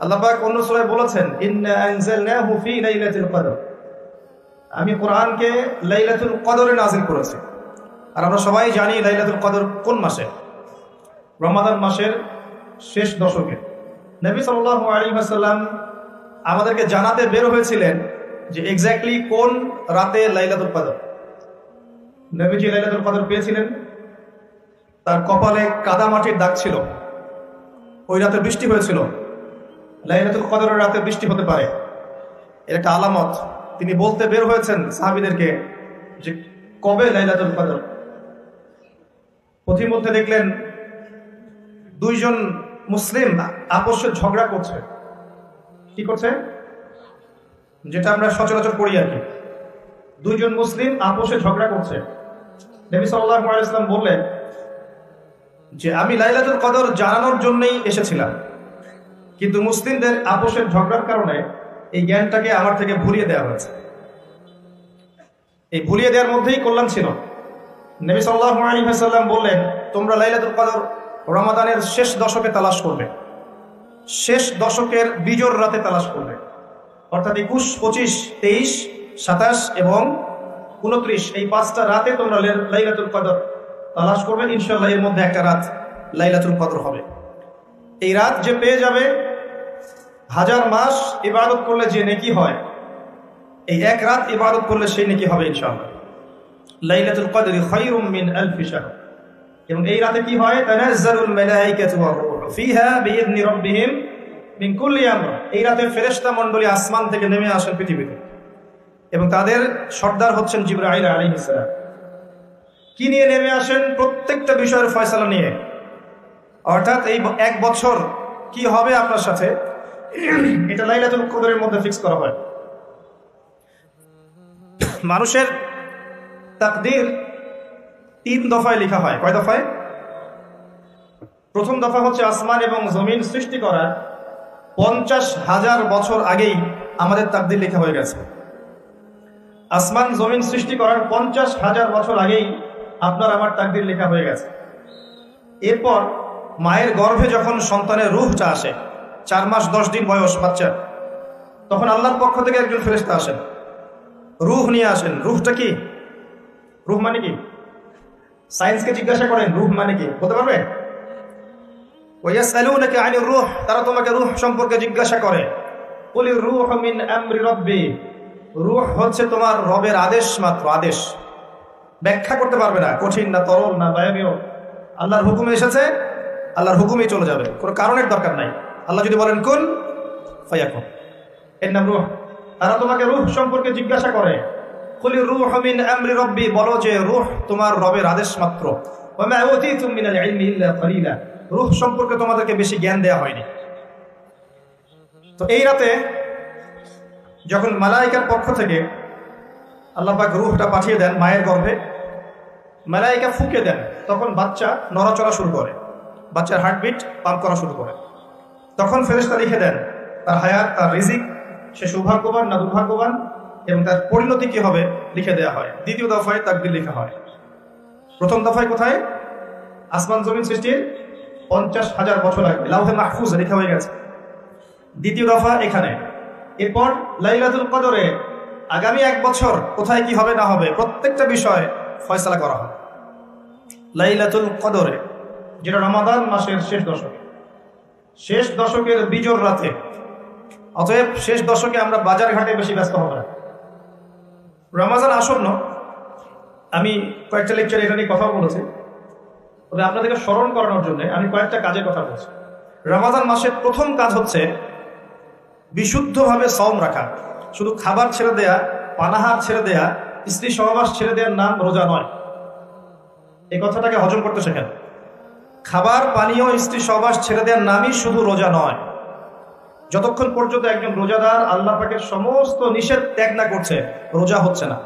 আল্লাহ পাক অন্য সূরায় বলেছেন, ইন্না আনজালনাহু ফি লাইলাতুল কদর, আমি কোরআনকে লাইলাতুল কদরে নাযিল করেছি। আর আমরা সবাই জানি লাইলাতুল কদর কোন মাসে? রমাদান মাসের শেষ দশকে। নবী সাল্লাল্লাহু আলাইহি ওয়াসাল্লাম আমাদেরকে জানাতে বের হয়েছিলেন যে এক্স্যাক্টলি কোন রাতে লাইলাতুল কদর। নবীজি লাইলাতুল কদর পেয়েছিলেন, তার কপালে কাদা মাটির দাগ ছিল, ওই রাতে বৃষ্টি হয়েছিল। লাইলাতুল কদরের রাতে বৃষ্টি হতে পারে, এর একটা আলামত। তিনি বলতে বের হয়েছেন সাহাবীদেরকে যে কবে লাইলাতুল কদর। পথিমধ্যে দেখলেন দুইজন মুসলিম আপসে ঝগড়া করছে। কি করছে? যেটা আমরা সচরাচর করি আর কি। দুইজন মুসলিম আপসে ঝগড়া করছে। নবী সাল্লাল্লাহু আলাইহি ওয়াসাল্লাম বললেন যে আমি লাইলাতুল কদর জানানোর জন্যই এসেছিলাম, কিন্তু মুসলিমদের আপসের ঝগড়ার কারণে এই জ্ঞানটাকে আমার থেকে ভুলিয়ে দেওয়া হয়েছে। এই ভুলিয়ে দেওয়ার মধ্যেই কল্যাণ ছিল। নবী সাল্লাল্লাহু আলাইহি ওয়াসাল্লাম বললেন, তোমরা লাইলাতুল কদর রমাদানের শেষ দশকে তালাশ করবে, শেষ দশকের বিজোড় রাতে তালাশ করবে, অর্থাৎ 21, 25, 23, 27 এবং 29 এই 5টা রাতে তোমরা লাইলাতুল কদর তালাশ করবে। ইনশাআল্লাহ এর মধ্যে একটা রাত লাইলাতুল কদর হবে। এই রাত যে পেয়ে যাবে, 1000 মাস ইবাদত করলে যে নেকি হয়, এই এক রাত ইবাদত করলে সেই নেকি হবে ইনশাআল্লাহ। লাইলাতুল কদরি খায়রুম মিন আলফি শাহর। এবং এই রাতে কি হয়? তানাজ্জালুল মালায়েকাতু ওয়ার রূহু ফিহা বিইذনি রাব্বিহিম মিন কুল্লি আমর। এই রাতে ফেরেশতা মণ্ডলী আসমান থেকে নেমে আসেন পৃথিবীতে, এবং তাদের সর্দার হচ্ছেন জিবরাইল আলাইহিস সালাম। কি নিয়ে নেমে আসেন? প্রত্যেকটা বিষয়ের ফয়সালা নিয়ে। অর্থাৎ এই এক বছর কি হবে আপনার সাথে, এটা লাইলাতুল কদরের মধ্যে ফিক্স করা হয়। মানুষের তাকদীর 3 দফায় লেখা হয়। কয় দফায়? প্রথম দফা হচ্ছে আসমান এবং জমিন সৃষ্টি করার 50,000 বছর আগেই আমাদের তাকদীর লেখা হয়ে গেছে। আসমান জমিন সৃষ্টি করার 50,000 বছর আগেই আপনার আমার তাকদীর লেখা হয়ে গেছে। এরপর মায়ের গর্ভে যখন সন্তানের রূহটা আসে, 4 মাস 10 দিন বয়স বাচ্চা, তখন আল্লাহর পক্ষ থেকে একজন ফেরেশতা আসেন, রূহ নিয়ে আসেন। রূহটা কি? রূহ মানে কি? সায়েন্সকে জিজ্ঞাসা করেন রূহ মানে কি, বলতে পারবে? ওয়ায়াসআলুনাকা আনির রূহ, তারা তোমাকে রূহ সম্পর্কে জিজ্ঞাসা করে। কুলির রূহু মিন আমরি রাব্বি, রূহ হচ্ছে তোমার রবের আদেশ মাত্র, আদেশ। ব্যাখ্যা করতে পারবে না, কঠিন না তরল না বায়বীয়। আল্লাহর হুকুমে এসেছে, আল্লাহর হুকুমেই চলে যাবে, কোনো কারণের দরকার নাই। আল্লাহ যদি বলেন কুন ফায়াকুন, এর নাম রূহ। তারা তোমাকে রূহ সম্পর্কে জিজ্ঞাসা করে। কুলির রূহু মিন আমরি রাব্বি, বলো যে রূহ তোমার রবের আদেশ মাত্র। ওয়া মা উতীতুম মিনাল ইলমি ইল্লা কলিলা, রূহ সম্পর্কে তোমাদেরকে বেশি জ্ঞান দেয়া হয়নি। তো এই রাতে যখন মালায়েকার পক্ষ থেকে আল্লাহ পাক রূহটা পাঠিয়ে দেন মায়ের গর্ভে, মালায়েকা ফুঁকে দেন, তখন বাচ্চা নড়াচড়া শুরু করে, বাচ্চার হার্টবিট পাম্প করা শুরু করে। তখন ফেরেশতা লিখে দেন তার হায়াত, তার রিজিক, সে সৌভাগ্যবান না দুর্ভাগ্যবান, এবং তার পরিণতি কি হবে লিখে দেওয়া হয়। দ্বিতীয় দফায় তাকদীর লেখা হয়। প্রথম দফায় কোথায়? আসমান জমিন সৃষ্টির 50,000 বছর আগে লাউহে মাহফুজ লেখা হয়ে গেছে। দ্বিতীয় দফা এখানে। এরপর লাইলাতুল কদরে আগামী 1 বছর কোথায় কি হবে না হবে প্রত্যেকটা বিষয় ফয়সালা করা হয় লাইলাতুল কদরে, যেটা রমাদান মাসের শেষ দশকে, শেষ দশকের বিজোড় রাতে। অতএব শেষ দশকে আমরা বাজার ঘাটে বেশি ব্যস্ত হব না। রমাদান আসন্ন, আমি কয়েকটা লেকচারে এটা নিয়ে কথা বলেছি, তবে আপনাদেরকে স্মরণ করানোর জন্য আমি কয়েকটা কাজের কথা বলছি। রমাদান মাসের প্রথম কাজ হচ্ছে বিশুদ্ধভাবে সওম রাখা। শুধু খাবার ছেড়ে দেয়া, পানাহার ছেড়ে দেয়া, স্ত্রী সহবাস ছেড়ে দেওয়ার নাম রোজা নয়। এই কথাটাকে হজম করতে শেখেন। খাবার, পানীয়, স্ত্রী সহবাস ছেড়ে দেওয়ার নামই শুধু রোজা নয়। যতক্ষণ পর্যন্ত একজন রোজাদার আল্লাহ পাকের সমস্ত নিষেধ ত্যাগ না করছে, রোজা হচ্ছে না।